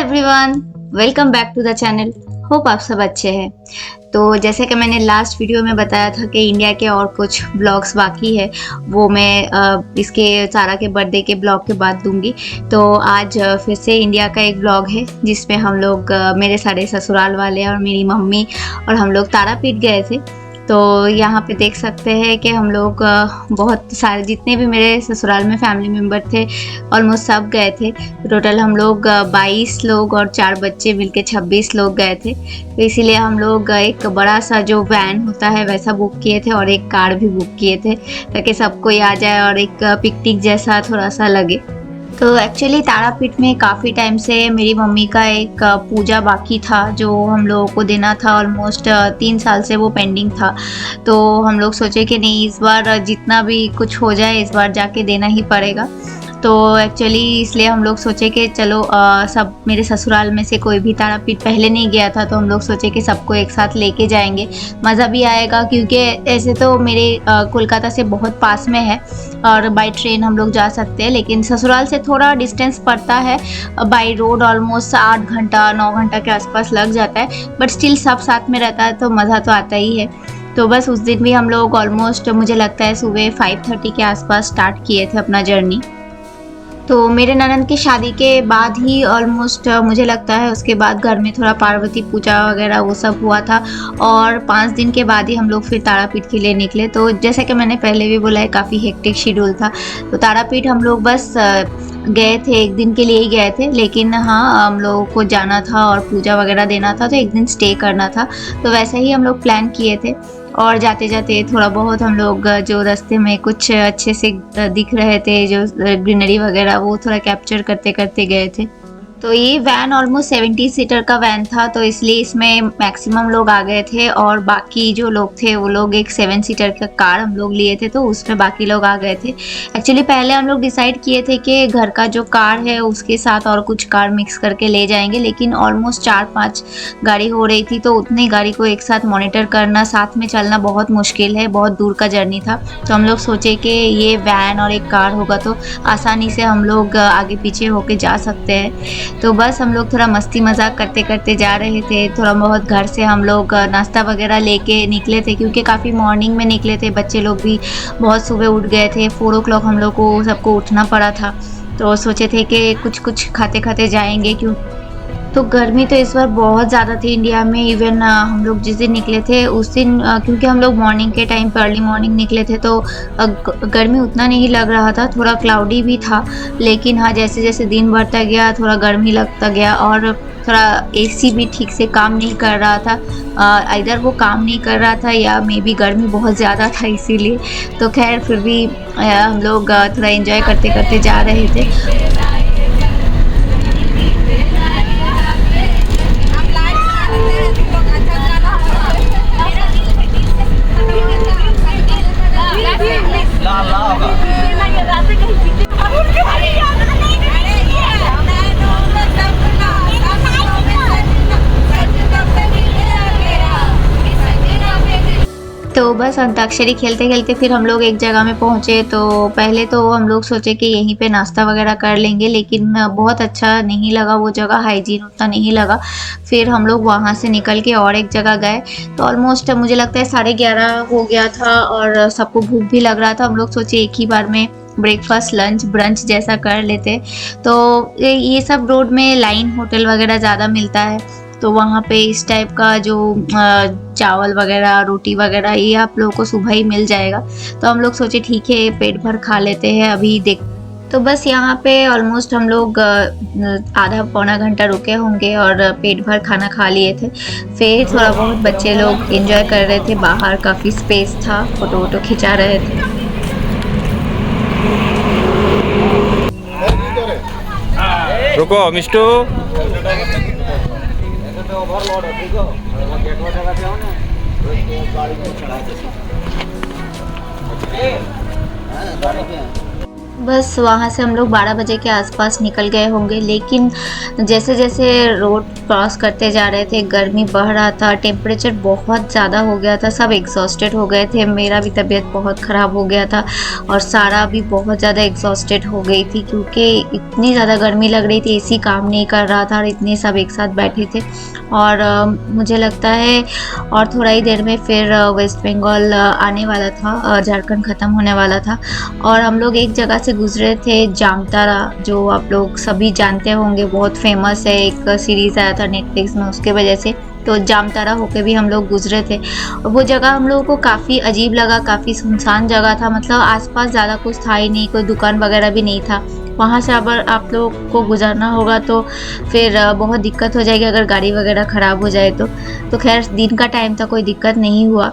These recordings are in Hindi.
Everyone, welcome back to the channel. Hope आप सब अच्छे हैं। तो जैसे कि मैंने लास्ट वीडियो में बताया था कि इंडिया के और कुछ ब्लॉग्स बाकी है, वो मैं इसके सारा के बर्थडे के ब्लॉग के बाद दूंगी। तो आज फिर से इंडिया का एक ब्लॉग है जिसमें हम लोग मेरे सारे ससुराल वाले और मेरी मम्मी और हम लोग तारापीठ गए थे। तो यहाँ पे देख सकते हैं कि हम लोग बहुत सारे जितने भी मेरे ससुराल में फैमिली मेम्बर थे ऑलमोस्ट सब गए थे। टोटल हम लोग 22 लोग और 4 बच्चे मिलके 26 लोग गए थे। तो इसीलिए हम लोग एक बड़ा सा जो वैन होता है वैसा बुक किए थे और एक कार भी बुक किए थे ताकि सबको आ जाए और एक पिकनिक जैसा थोड़ा सा लगे। तो एक्चुअली तारापीठ में काफ़ी टाइम से मेरी मम्मी का एक पूजा बाकी था जो हम लोगों को देना था। ऑलमोस्ट 3 साल से वो पेंडिंग था। तो हम लोग सोचे कि नहीं, इस बार जितना भी कुछ हो जाए इस बार जाके देना ही पड़ेगा। तो एक्चुअली इसलिए हम लोग सोचे कि चलो सब मेरे ससुराल में से कोई भी तारापीठ पहले नहीं गया था तो हम लोग सोचे कि सबको एक साथ लेके जाएंगे, मज़ा भी आएगा। क्योंकि ऐसे तो मेरे कोलकाता से बहुत पास में है और बाय ट्रेन हम लोग जा सकते हैं, लेकिन ससुराल से थोड़ा डिस्टेंस पड़ता है। बाय रोड ऑलमोस्ट 8 घंटा 9 घंटा के आसपास लग जाता है, बट स्टिल सब साथ में रहता है तो मज़ा तो आता ही है। तो बस उस दिन भी हम लोग ऑलमोस्ट मुझे लगता है सुबह 5:30 के आसपास स्टार्ट किए थे अपना जर्नी। तो मेरे ननद की शादी के बाद ही ऑलमोस्ट मुझे लगता है उसके बाद घर में थोड़ा पार्वती पूजा वगैरह वो सब हुआ था और 5 दिन के बाद ही हम लोग फिर तारापीठ के लिए निकले। तो जैसे कि मैंने पहले भी बोला है, काफ़ी हेक्टिक शेड्यूल था। तो तारापीठ हम लोग बस गए थे, एक दिन के लिए ही गए थे, लेकिन हाँ हम लोगों को जाना था और पूजा वगैरह देना था तो एक दिन स्टे करना था। तो वैसे ही हम लोग प्लान किए थे और जाते जाते थोड़ा बहुत हम लोग जो रास्ते में कुछ अच्छे से दिख रहे थे, जो ग्रीनरी वगैरह, वो थोड़ा कैप्चर करते करते गए थे। तो ये वैन ऑलमोस्ट 70 सीटर का वैन था, तो इसलिए इसमें मैक्सिमम लोग आ गए थे और बाकी जो लोग थे वो लोग एक 7 सीटर का कार हम लोग लिए थे तो उसमें बाकी लोग आ गए थे। एक्चुअली पहले हम लोग डिसाइड किए थे कि घर का जो कार है उसके साथ और कुछ कार मिक्स करके ले जाएंगे, लेकिन ऑलमोस्ट 4-5 गाड़ी हो रही थी तो उतनी गाड़ी को एक साथ मॉनिटर करना, साथ में चलना बहुत मुश्किल है, बहुत दूर का जर्नी था। तो हम लोग सोचे कि ये वैन और एक कार होगा तो आसानी से हम लोग आगे पीछे होके जा सकते हैं। तो बस हम लोग थोड़ा मस्ती मजाक करते करते जा रहे थे। थोड़ा बहुत घर से हम लोग नाश्ता वगैरह लेके निकले थे क्योंकि काफ़ी मॉर्निंग में निकले थे, बच्चे लोग भी बहुत सुबह उठ गए थे। 4 o'clock हम लोग को सबको उठना पड़ा था। तो सोचे थे कि कुछ कुछ खाते खाते जाएंगे। क्यों तो गर्मी तो इस बार बहुत ज़्यादा थी इंडिया में। इवन हम लोग जिस दिन निकले थे उस दिन क्योंकि हम लोग मॉर्निंग के टाइम पे अर्ली मॉर्निंग निकले थे तो गर्मी उतना नहीं लग रहा था, थोड़ा क्लाउडी भी था। लेकिन हाँ, जैसे जैसे दिन बढ़ता गया थोड़ा गर्मी लगता गया और थोड़ा एसी भी ठीक से काम नहीं कर रहा था। इधर वो काम नहीं कर रहा था या मे बी गर्मी बहुत ज़्यादा था इसीलिए। तो खैर फिर भी हम लोग थोड़ा एंजॉय करते करते जा रहे थे। तो बस अंताक्षरी खेलते खेलते फिर हम लोग एक जगह में पहुंचे। तो पहले तो हम लोग सोचे कि यहीं पे नाश्ता वगैरह कर लेंगे, लेकिन बहुत अच्छा नहीं लगा वो जगह, हाइजीन उतना नहीं लगा। फिर हम लोग वहां से निकल के और एक जगह गए। तो ऑलमोस्ट मुझे लगता है 11:30 हो गया था और सबको भूख भी लग रहा था। हम लोग सोचे एक ही बार में ब्रेकफास्ट लंच ब्रंच जैसा कर लेते। तो ये सब रोड में लाइन होटल वगैरह ज़्यादा मिलता है, तो वहाँ पे इस टाइप का जो चावल वगैरह रोटी वगैरह ये आप लोगों को सुबह ही मिल जाएगा। तो हम लोग सोचे ठीक है पेट भर खा लेते हैं अभी देख। तो बस यहाँ पे ऑलमोस्ट हम लोग आधा पौना घंटा रुके होंगे और पेट भर खाना खा लिए थे। फिर थोड़ा बहुत बच्चे लोग एंजॉय कर रहे थे, बाहर काफ़ी स्पेस था, फोटो वोटो खिंचा रहे थे। रुको मिष्टू, बस वहाँ से हम लोग 12 बजे के आसपास निकल गए होंगे, लेकिन जैसे जैसे रोड क्रॉस करते जा रहे थे गर्मी बढ़ रहा था, टेम्परेचर बहुत ज़्यादा हो गया था, सब एग्जॉस्टेड हो गए थे। मेरा भी तबीयत बहुत ख़राब हो गया था और सारा भी बहुत ज़्यादा एग्जॉस्टेड हो गई थी, क्योंकि इतनी ज़्यादा गर्मी लग रही थी, एसी काम नहीं कर रहा था और इतने सब एक साथ बैठे थे। और मुझे लगता है और थोड़ा ही देर में फिर वेस्ट बंगाल आने वाला था, झारखंड ख़त्म होने वाला था। और हम लोग एक जगह से गुजरे थे, जामताड़ा, जो आप लोग सभी जानते होंगे, बहुत फेमस है, एक सीरीज़ आया था नेटफ्लिक्स में उसके वजह से। तो जामताड़ा होके भी हम लोग गुजरे थे और वो जगह हम लोगों को काफ़ी अजीब लगा, काफ़ी सुनसान जगह था, मतलब आसपास ज़्यादा कुछ था ही नहीं, कोई दुकान वगैरह भी नहीं था। वहाँ से अगर आप लोग को गुजरना होगा तो फिर बहुत दिक्कत हो जाएगी अगर गाड़ी वगैरह ख़राब हो जाए तो खैर दिन का टाइम था, कोई दिक्कत नहीं हुआ।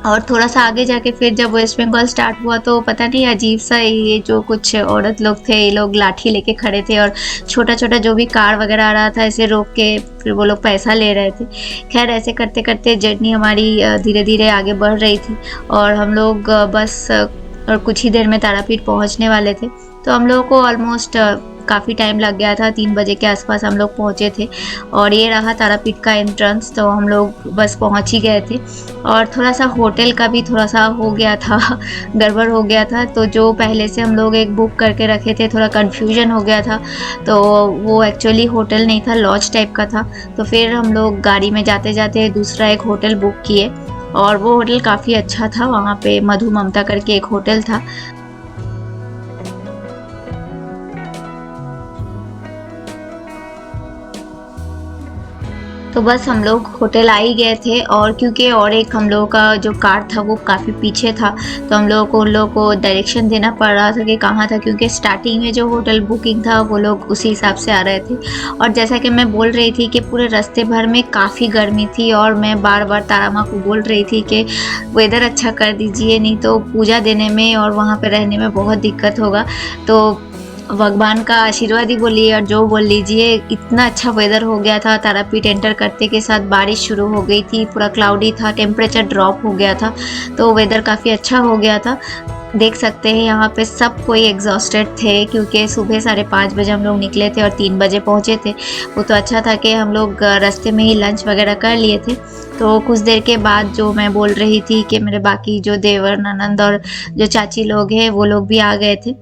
और थोड़ा सा आगे जाके फिर जब वेस्ट बंगाल स्टार्ट हुआ तो पता नहीं अजीब सा ये जो कुछ औरत लोग थे, ये लोग लाठी लेके खड़े थे और छोटा छोटा जो भी कार वगैरह आ रहा था ऐसे रोक के फिर वो लोग पैसा ले रहे थे। खैर ऐसे करते करते जर्नी हमारी धीरे धीरे आगे बढ़ रही थी और हम लोग बस और कुछ ही देर में तारापीठ पहुंचने वाले थे। तो हम लोगों को ऑलमोस्ट काफ़ी टाइम लग गया था, 3 बजे के आसपास हम लोग पहुँचे थे और ये रहा तारापीठ का एंट्रेंस। तो हम लोग बस पहुँच ही गए थे और थोड़ा सा होटल का भी थोड़ा सा हो गया था गड़बड़ हो गया था। तो जो पहले से हम लोग एक बुक करके रखे थे, थोड़ा कन्फ्यूजन हो गया था, तो वो एक्चुअली होटल नहीं था, लॉज टाइप का था। तो फिर हम लोग गाड़ी में जाते जाते दूसरा एक होटल बुक किए और वो होटल काफ़ी अच्छा था। वहाँ पे मधु ममता करके एक होटल था। तो बस हम लोग होटल आ ही गए थे और क्योंकि और एक हम लोगों का जो कार था वो काफ़ी पीछे था, तो हम लोगों को उन लोगों को डायरेक्शन देना पड़ रहा था कि कहाँ था, क्योंकि स्टार्टिंग में जो होटल बुकिंग था वो लोग उसी हिसाब से आ रहे थे। और जैसा कि मैं बोल रही थी कि पूरे रास्ते भर में काफ़ी गर्मी थी और मैं बार बार तारा माँ को बोल रही थी कि वेदर अच्छा कर दीजिए, नहीं तो पूजा देने में और वहाँ पर रहने में बहुत दिक्कत होगा। तो भगवान का आशीर्वाद ही बोलिए और जो बोल लीजिए, इतना अच्छा वेदर हो गया था। तारापीठ एंटर करते के साथ बारिश शुरू हो गई थी, पूरा क्लाउडी था, टेम्परेचर ड्रॉप हो गया था, तो वेदर काफ़ी अच्छा हो गया था। देख सकते हैं यहाँ पे सब कोई एग्जॉस्टेड थे, क्योंकि सुबह 5:30 बजे हम लोग निकले थे और 3 बजे पहुँचे थे। वो तो अच्छा था कि हम लोग रास्ते में ही लंच वगैरह कर लिए थे। तो कुछ देर के बाद जो मैं बोल रही थी कि मेरे बाकी जो देवर ननंद और जो चाची लोग हैं वो लोग भी आ गए थे।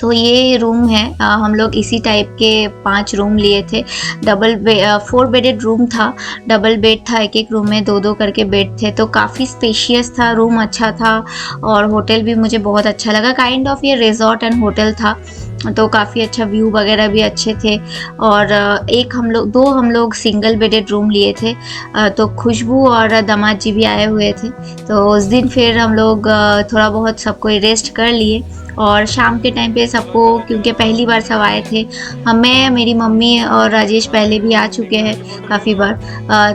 तो ये रूम है, हम लोग इसी टाइप के 5 रूम लिए थे। 4 बेडेड रूम था, डबल बेड था, एक एक रूम में 2-2 करके बेड थे, तो काफ़ी स्पेशियस था, रूम अच्छा था और होटल भी मुझे बहुत अच्छा लगा। काइंड ऑफ ये रिजॉर्ट एंड होटल था, तो काफ़ी अच्छा व्यू वगैरह भी अच्छे थे। और दो हम लोग सिंगल बेडेड रूम लिए थे। तो खुशबू और दामाद जी भी आए हुए थे, तो उस दिन फिर हम लोग थोड़ा बहुत सबको रेस्ट कर लिए। और शाम के टाइम पे सबको, क्योंकि पहली बार सब आए थे, हमें, मेरी मम्मी और राजेश पहले भी आ चुके हैं काफ़ी बार,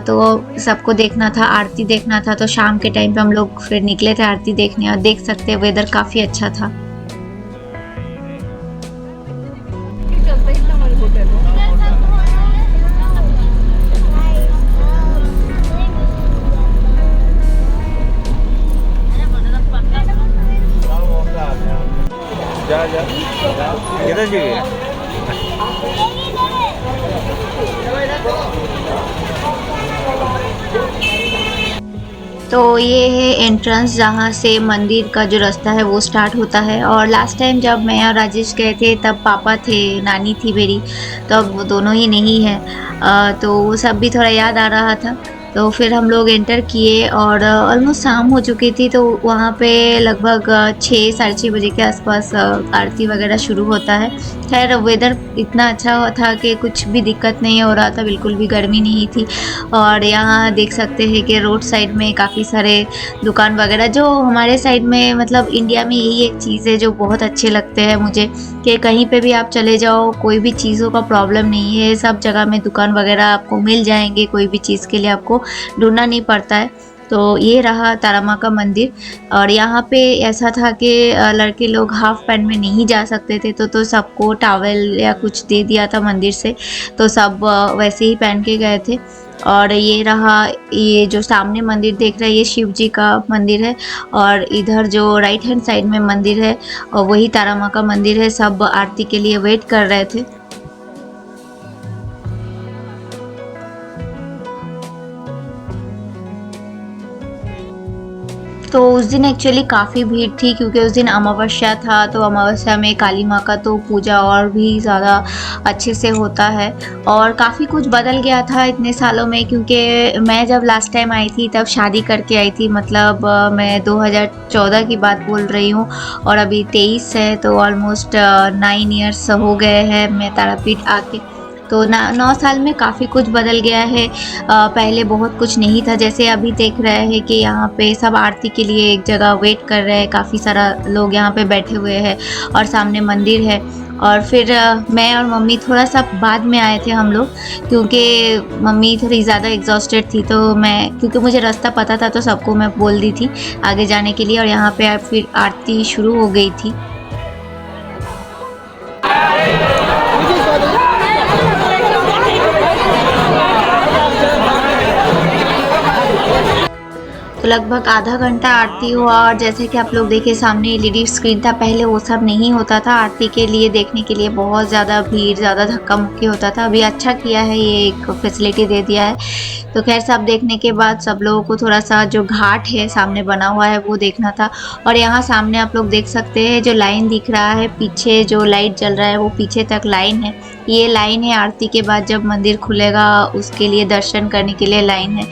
तो सबको देखना था, आरती देखना था। तो शाम के टाइम पे हम लोग फिर निकले थे आरती देखने और देख सकते हैं वेदर काफ़ी अच्छा था। जा जा किधर चाहिए? तो ये है एंट्रेंस, जहाँ से मंदिर का जो रास्ता है वो स्टार्ट होता है। और लास्ट टाइम जब मैं और राजेश गए थे तब पापा थे, नानी थी मेरी, तो अब वो दोनों ही नहीं हैं, तो वो सब भी थोड़ा याद आ रहा था। तो फिर हम लोग एंटर किए और ऑलमोस्ट शाम हो चुकी थी, तो वहाँ पे लगभग 6 साढ़े 6 बजे के आसपास आरती वगैरह शुरू होता है। खैर वेदर इतना अच्छा था कि कुछ भी दिक्कत नहीं हो रहा था, बिल्कुल भी गर्मी नहीं थी। और यहाँ देख सकते हैं कि रोड साइड में काफ़ी सारे दुकान वगैरह, जो हमारे साइड में, मतलब इंडिया में यही एक चीज़ है जो बहुत अच्छे लगते हैं मुझे, कि कहीं पे भी आप चले जाओ कोई भी चीज़ों का प्रॉब्लम नहीं है, सब जगह में दुकान वगैरह आपको मिल जाएंगे, कोई भी चीज़ के लिए आपको ढूंढना नहीं पड़ता है। तो ये रहा तारा माँ का मंदिर। और यहाँ पे ऐसा था कि लड़के लोग हाफ पैंट में नहीं जा सकते थे, तो सबको टॉवेल या कुछ दे दिया था मंदिर से, तो सब वैसे ही पहन के गए थे। और ये रहा, ये जो सामने मंदिर देख रहे हैं ये शिव जी का मंदिर है, और इधर जो राइट हैंड साइड में मंदिर है और वही तारा माँ का मंदिर है। सब आरती के लिए वेट कर रहे थे। तो उस दिन एक्चुअली काफ़ी भीड़ थी क्योंकि उस दिन अमावस्या था, तो अमावस्या में काली माँ का तो पूजा और भी ज़्यादा अच्छे से होता है। और काफ़ी कुछ बदल गया था इतने सालों में, क्योंकि मैं जब लास्ट टाइम आई थी तब शादी करके आई थी, मतलब मैं 2014 की बात बोल रही हूँ और अभी 23 है, तो ऑलमोस्ट 9 ईयर्स हो गए हैं मैं तारापीठ आके। तो 9 साल में काफ़ी कुछ बदल गया है। पहले बहुत कुछ नहीं था, जैसे अभी देख रहे हैं कि यहाँ पे सब आरती के लिए एक जगह वेट कर रहे हैं, काफ़ी सारा लोग यहाँ पे बैठे हुए हैं और सामने मंदिर है। और फिर मैं और मम्मी थोड़ा सा बाद में आए थे हम लोग, क्योंकि मम्मी थोड़ी ज़्यादा एग्जॉस्टेड थी, तो मैं, क्योंकि मुझे रास्ता पता था तो सबको मैं बोल दी थी आगे जाने के लिए, और यहाँ पे फिर आरती शुरू हो गई थी। तो लगभग आधा घंटा आरती हुआ, और जैसे कि आप लोग देखिए सामने एलईडी स्क्रीन था, पहले वो सब नहीं होता था। आरती के लिए देखने के लिए बहुत ज़्यादा भीड़, ज़्यादा धक्का मुक्की होता था। अभी अच्छा किया है, ये एक फैसिलिटी दे दिया है। तो खैर सब देखने के बाद सब लोगों को थोड़ा सा जो घाट है सामने बना हुआ है वो देखना था। और यहाँ सामने आप लोग देख सकते हैं जो लाइन दिख रहा है, पीछे जो लाइट जल रहा है वो पीछे तक लाइन है। ये लाइन है आरती के बाद जब मंदिर खुलेगा उसके लिए, दर्शन करने के लिए लाइन है।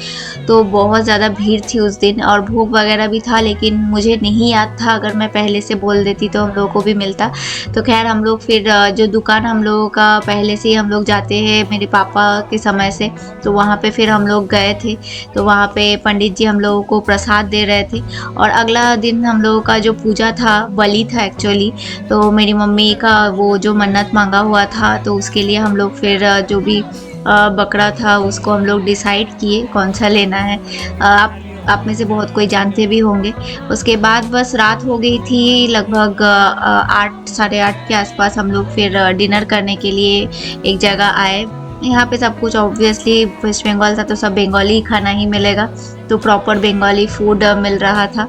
तो बहुत ज़्यादा भीड़ थी उस दिन, और भोग वगैरह भी था, लेकिन मुझे नहीं याद था, अगर मैं पहले से बोल देती तो हम लोगों को भी मिलता। तो खैर हम लोग फिर जो दुकान हम लोगों का पहले से ही हम लोग जाते हैं मेरे पापा के समय से, तो वहाँ पे फिर हम लोग गए थे। तो वहाँ पे पंडित जी हम लोगों को प्रसाद दे रहे थे, और अगला दिन हम लोगों का जो पूजा था, बलि था एक्चुअली। तो मेरी मम्मी का वो जो मन्नत मांगा हुआ था, तो उसके लिए हम लोग फिर जो भी बकरा था उसको हम लोग डिसाइड किए कौन सा लेना है। आप में से बहुत कोई जानते भी होंगे। उसके बाद बस रात हो गई थी, लगभग 8 साढ़े 8 के आसपास हम लोग फिर डिनर करने के लिए एक जगह आए। यहाँ पे सब कुछ ऑब्वियसली वेस्ट बंगाल था तो सब बंगाली खाना ही मिलेगा, तो प्रॉपर बंगाली फूड मिल रहा था।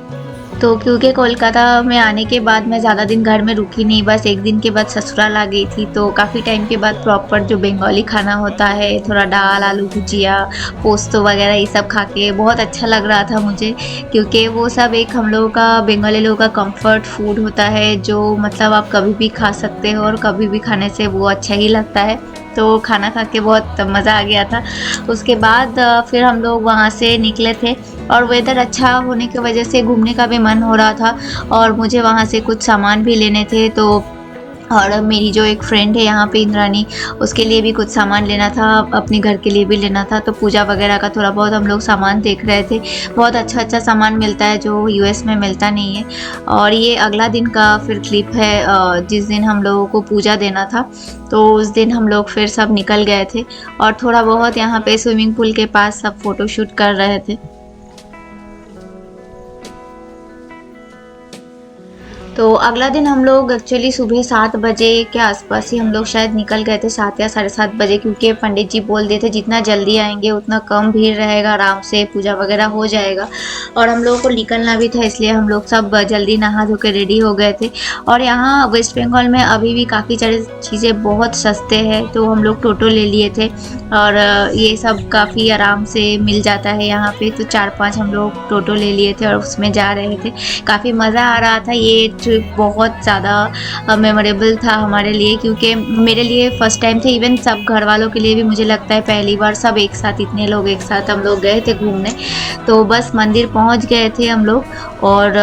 तो क्योंकि कोलकाता में आने के बाद मैं ज़्यादा दिन घर में रुकी नहीं, बस एक दिन के बाद ससुराल आ गई थी, तो काफ़ी टाइम के बाद प्रॉपर जो बंगाली खाना होता है, थोड़ा दाल, आलू भुजिया, पोस्तो वगैरह ये सब खा के बहुत अच्छा लग रहा था मुझे, क्योंकि वो सब एक हम लोगों का, बंगाली लोगों का कंफर्ट फूड होता है, जो मतलब आप कभी भी खा सकते हो और कभी भी खाने से वो अच्छा ही लगता है। तो खाना खा के बहुत मज़ा आ गया था। उसके बाद फिर हम लोग वहाँ से निकले थे, और वेदर अच्छा होने की वजह से घूमने का भी मन हो रहा था, और मुझे वहाँ से कुछ सामान भी लेने थे। तो और मेरी जो एक फ्रेंड है यहाँ पे इंद्रानी, उसके लिए भी कुछ सामान लेना था, अपने घर के लिए भी लेना था। तो पूजा वगैरह का थोड़ा बहुत हम लोग सामान देख रहे थे। बहुत अच्छा अच्छा सामान मिलता है जो यूएस में मिलता नहीं है। और ये अगला दिन का फिर क्लिप है, जिस दिन हम लोगों को पूजा देना था। तो उस दिन हम लोग फिर सब निकल गए थे, और थोड़ा बहुत यहाँ पे स्विमिंग पूल के पास सब फ़ोटोशूट कर रहे थे। तो अगला दिन हम लोग एक्चुअली सुबह 7 बजे के आसपास ही हम लोग शायद निकल गए थे, 7 या साढ़े 7 बजे, क्योंकि पंडित जी बोल दिए थे जितना जल्दी आएंगे उतना कम भीड़ रहेगा, आराम से पूजा वगैरह हो जाएगा। और हम लोगों को निकलना भी था, इसलिए हम लोग सब जल्दी नहा धो के रेडी हो गए थे। और यहाँ वेस्ट बंगाल में अभी भी काफ़ी सारी चीज़ें बहुत सस्ते हैं, तो हम लोग टोटो ले लिए थे, और ये सब काफ़ी आराम से मिल जाता है यहाँ पे। तो 4-5 हम लोग टोटो ले लिए थे और उसमें जा रहे थे। काफ़ी मज़ा आ रहा था, ये ट्रिप बहुत ज़्यादा मेमोरेबल था हमारे लिए, क्योंकि मेरे लिए फ़र्स्ट टाइम थे, इवन सब घर वालों के लिए भी मुझे लगता है पहली बार, सब एक साथ, इतने लोग एक साथ हम लोग गए थे घूमने। तो बस मंदिर पहुंच गए थे हम लोग, और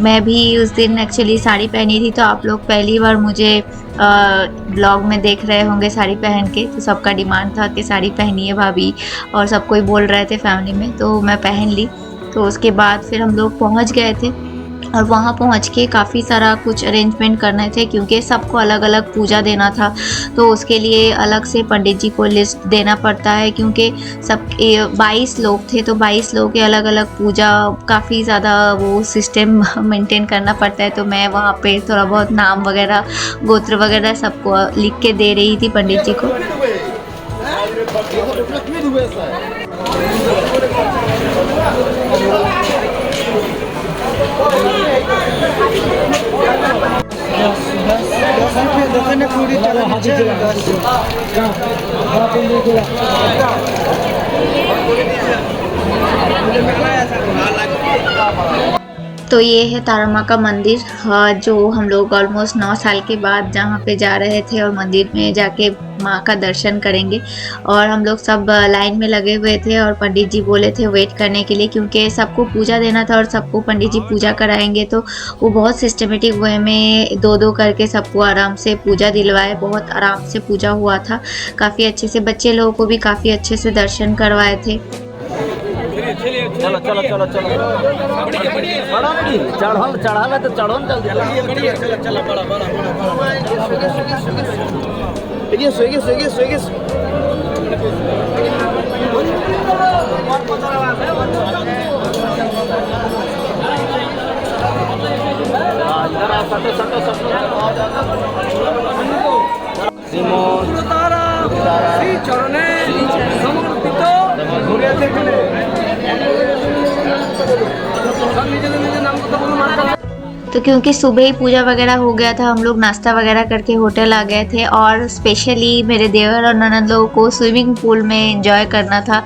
मैं भी उस दिन एक्चुअली साड़ी पहनी थी, तो आप लोग पहली बार मुझे ब्लॉग में देख रहे होंगे साड़ी पहन के। तो सबका डिमांड था कि साड़ी पहनिए भाभी, और सब कोई बोल रहे थे फैमिली में, तो मैं पहन ली। तो उसके बाद फिर हम लोग पहुंच गए थे, और वहाँ पहुँच के काफ़ी सारा कुछ अरेंजमेंट करने थे, क्योंकि सबको अलग अलग पूजा देना था। तो उसके लिए अलग से पंडित जी को लिस्ट देना पड़ता है, क्योंकि सब 22 लोग थे, तो 22 लोगों के अलग अलग पूजा, काफ़ी ज़्यादा वो सिस्टम मेंटेन करना पड़ता है। तो मैं वहाँ पे थोड़ा बहुत नाम वगैरह, गोत्र वगैरह सबको लिख के दे रही थी पंडित जी को। দোকানে কুড়ি টাকা নিচ্ছে तो ये है तारा माँ का मंदिर, जो हम लोग ऑलमोस्ट 9 साल के बाद जहाँ पे जा रहे थे और मंदिर में जाके माँ का दर्शन करेंगे। और हम लोग सब लाइन में लगे हुए थे और पंडित जी बोले थे वेट करने के लिए, क्योंकि सबको पूजा देना था और सबको पंडित जी पूजा कराएंगे। तो वो बहुत सिस्टमेटिक वे में दो दो करके सबको आराम से पूजा दिलवाए। बहुत आराम से पूजा हुआ था, काफ़ी अच्छे से। बच्चे लोगों को भी काफ़ी अच्छे से दर्शन करवाए थे। चलो चलो चलो चलो चढ़ल चढ़ा तो चढ़ो चल চরণে সমর্পিত तो क्योंकि सुबह ही पूजा वगैरह हो गया था, हम लोग नाश्ता वगैरह करके होटल आ गए थे। और स्पेशली मेरे देवर और ननद लोगों को स्विमिंग पूल में एंजॉय करना था,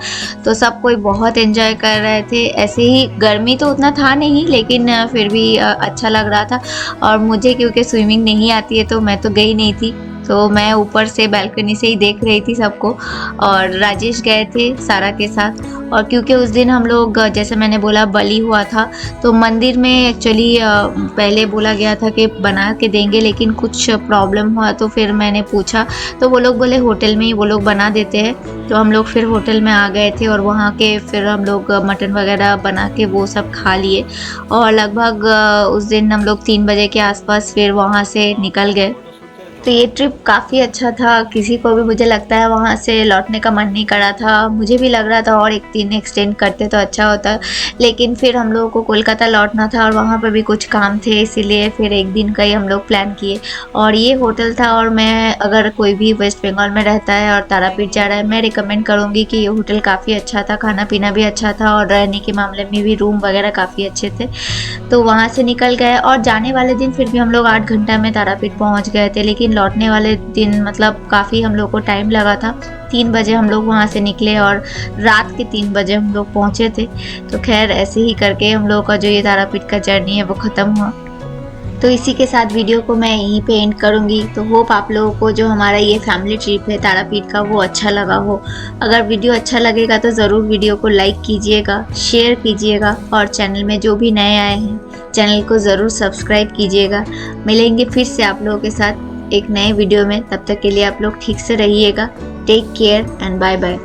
तो सब कोई बहुत एंजॉय कर रहे थे। ऐसे ही गर्मी तो उतना था नहीं, लेकिन फिर भी अच्छा लग रहा था। और मुझे क्योंकि स्विमिंग नहीं आती है तो मैं तो गई नहीं थी, तो मैं ऊपर से बालकनी से ही देख रही थी सबको। और राजेश गए थे सारा के साथ। और क्योंकि उस दिन हम लोग, जैसे मैंने बोला, बलि हुआ था, तो मंदिर में एक्चुअली पहले बोला गया था कि बना के देंगे, लेकिन कुछ प्रॉब्लम हुआ। तो फिर मैंने पूछा तो वो लोग बोले होटल में ही वो लोग बना देते हैं। तो हम लोग फिर होटल में आ गए थे और वहाँ के फिर हम लोग मटन वगैरह बना के वो सब खा लिए। और लगभग उस दिन हम लोग 3 बजे के आसपास फिर वहाँ से निकल गए। तो ये ट्रिप काफ़ी अच्छा था। किसी को भी, मुझे लगता है, वहाँ से लौटने का मन नहीं करा था। मुझे भी लग रहा था और एक दिन एक्सटेंड करते तो अच्छा होता, लेकिन फिर हम लोगों को कोलकाता लौटना था और वहाँ पर भी कुछ काम थे, इसीलिए फिर एक दिन का ही हम लोग प्लान किए। और ये होटल था। और मैं, अगर कोई भी वेस्ट बंगाल में रहता है और तारापीठ जा रहा है, मैं रिकमेंड करूँगी कि ये होटल काफ़ी अच्छा था। खाना पीना भी अच्छा था और रहने के मामले में भी रूम वगैरह काफ़ी अच्छे थे। तो वहाँ से निकल गए। और जाने वाले दिन फिर भी हम लोग 8 घंटा में तारापीठ पहुँच गए थे, लेकिन लौटने वाले दिन मतलब काफ़ी हम लोग को टाइम लगा था। 3 बजे हम लोग वहाँ से निकले और रात के 3 बजे हम लोग पहुँचे थे। तो खैर ऐसे ही करके हम लोगों का जो ये तारापीठ का जर्नी है वो ख़त्म हुआ। तो इसी के साथ वीडियो को मैं यहीं पे एंड करूँगी। तो होप आप लोगों को जो हमारा ये फैमिली ट्रिप है तारापीठ का वो अच्छा लगा हो। अगर वीडियो अच्छा लगेगा तो ज़रूर वीडियो को लाइक कीजिएगा, शेयर कीजिएगा, और चैनल में जो भी नए आए हैं चैनल को ज़रूर सब्सक्राइब कीजिएगा। मिलेंगे फिर से आप लोगों के साथ एक नए वीडियो में। तब तक के लिए आप लोग ठीक से रहिएगा। Take care and bye bye.